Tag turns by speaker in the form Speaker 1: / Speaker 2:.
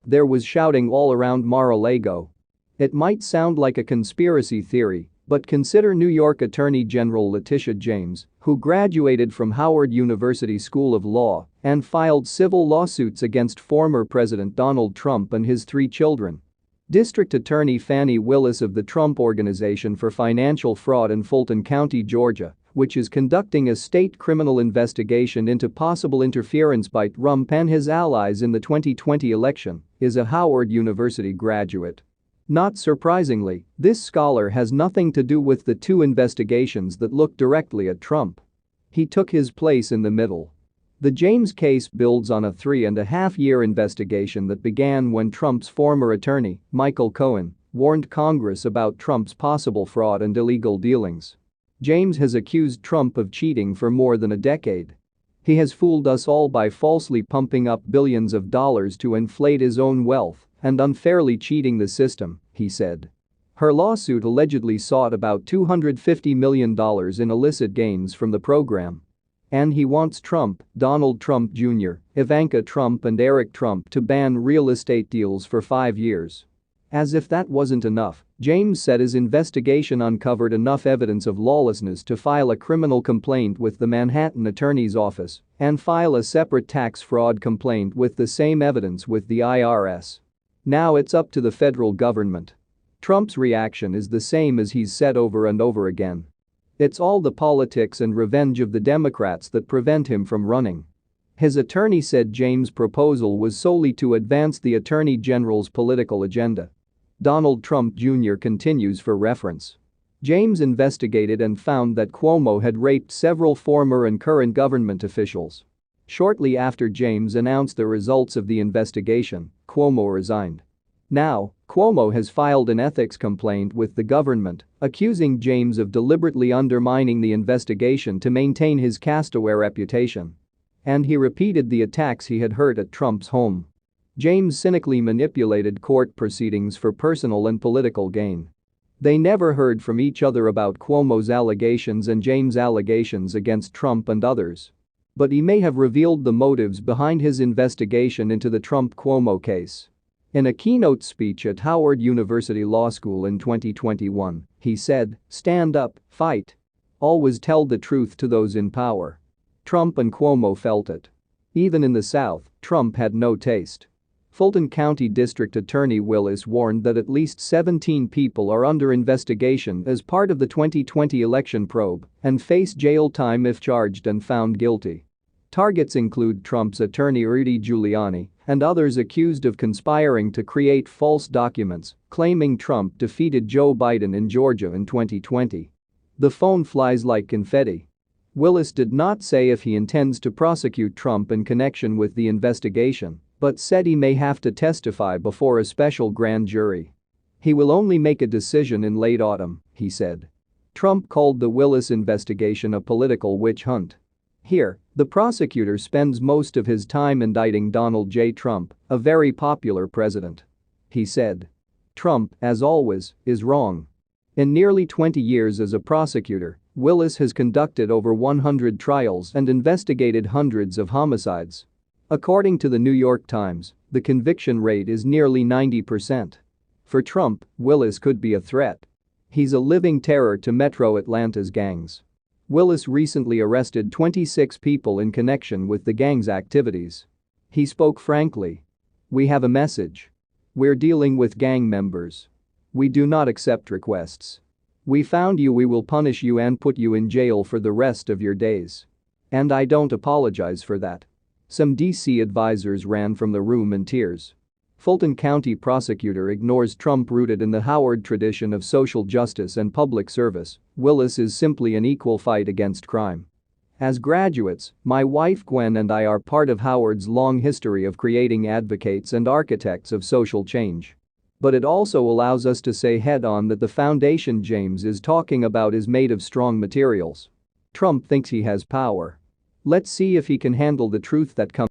Speaker 1: There was shouting all around Mar-A-Lago. It might sound like a conspiracy theory, but consider New York Attorney General Letitia James, who graduated from Howard University School of Law and filed civil lawsuits against former President Donald Trump and his 3 children. District Attorney Fanny Willis of the Trump Organization for Financial Fraud in Fulton County, Georgia, which is conducting a state criminal investigation into possible interference by Trump and his allies in the 2020 election, is a Howard University graduate. Not surprisingly, this scholar has nothing to do with the 2 investigations that look directly at Trump. He took his place in the middle. The James case builds on a 3.5-year investigation that began when Trump's former attorney, Michael Cohen, warned Congress about Trump's possible fraud and illegal dealings. James has accused Trump of cheating for more than a decade. He has fooled us all by falsely pumping up billions of dollars to inflate his own wealth and unfairly cheating the system, he said. Her lawsuit allegedly sought about $250 million in illicit gains from the program. And he wants Trump, Donald Trump Jr., Ivanka Trump and Eric Trump to ban real estate deals for 5 years. As if that wasn't enough, James said his investigation uncovered enough evidence of lawlessness to file a criminal complaint with the Manhattan Attorney's Office and file a separate tax fraud complaint with the same evidence with the IRS. Now it's up to the federal government. Trump's reaction is the same as he's said over and over again. It's all the politics and revenge of the Democrats that prevent him from running. His attorney said James' proposal was solely to advance the Attorney General's political agenda. Donald Trump Jr. continues for reference. James investigated and found that Cuomo had raped several former and current government officials. Shortly after James announced the results of the investigation, Cuomo resigned. Now, Cuomo has filed an ethics complaint with the government, accusing James of deliberately undermining the investigation to maintain his castaway reputation. And he repeated the attacks he had heard at Trump's home. James cynically manipulated court proceedings for personal and political gain. They never heard from each other about Cuomo's allegations and James' allegations against Trump and others. But he may have revealed the motives behind his investigation into the Trump-Cuomo case. In a keynote speech at Howard University Law School in 2021, he said, "Stand up, fight. Always tell the truth to those in power." Trump and Cuomo felt it. Even in the South, Trump had no taste. Fulton County District Attorney Willis warned that at least 17 people are under investigation as part of the 2020 election probe and face jail time if charged and found guilty. Targets include Trump's attorney Rudy Giuliani and others accused of conspiring to create false documents claiming Trump defeated Joe Biden in Georgia in 2020. The phone flies like confetti. Willis did not say if he intends to prosecute Trump in connection with the investigation, but said he may have to testify before a special grand jury. He will only make a decision in late autumn, he said. Trump called the Willis investigation a political witch hunt. Here, the prosecutor spends most of his time indicting Donald J. Trump, a very popular president. He said. Trump, as always, is wrong. In nearly 20 years as a prosecutor, Willis has conducted over 100 trials and investigated hundreds of homicides. According to the New York Times, the conviction rate is nearly 90%. For Trump, Willis could be a threat. He's a living terror to Metro Atlanta's gangs. Willis recently arrested 26 people in connection with the gang's activities. He spoke frankly. "We have a message. We're dealing with gang members. We do not accept requests. We found you, we will punish you and put you in jail for the rest of your days. And I don't apologize for that." Some D.C. advisors ran from the room in tears. Fulton County prosecutor ignores Trump rooted in the Howard tradition of social justice and public service. Willis is simply an equal fight against crime. As graduates, my wife Gwen and I are part of Howard's long history of creating advocates and architects of social change. But it also allows us to say head-on that the foundation James is talking about is made of strong materials. Trump thinks he has power. Let's see if he can handle the truth that comes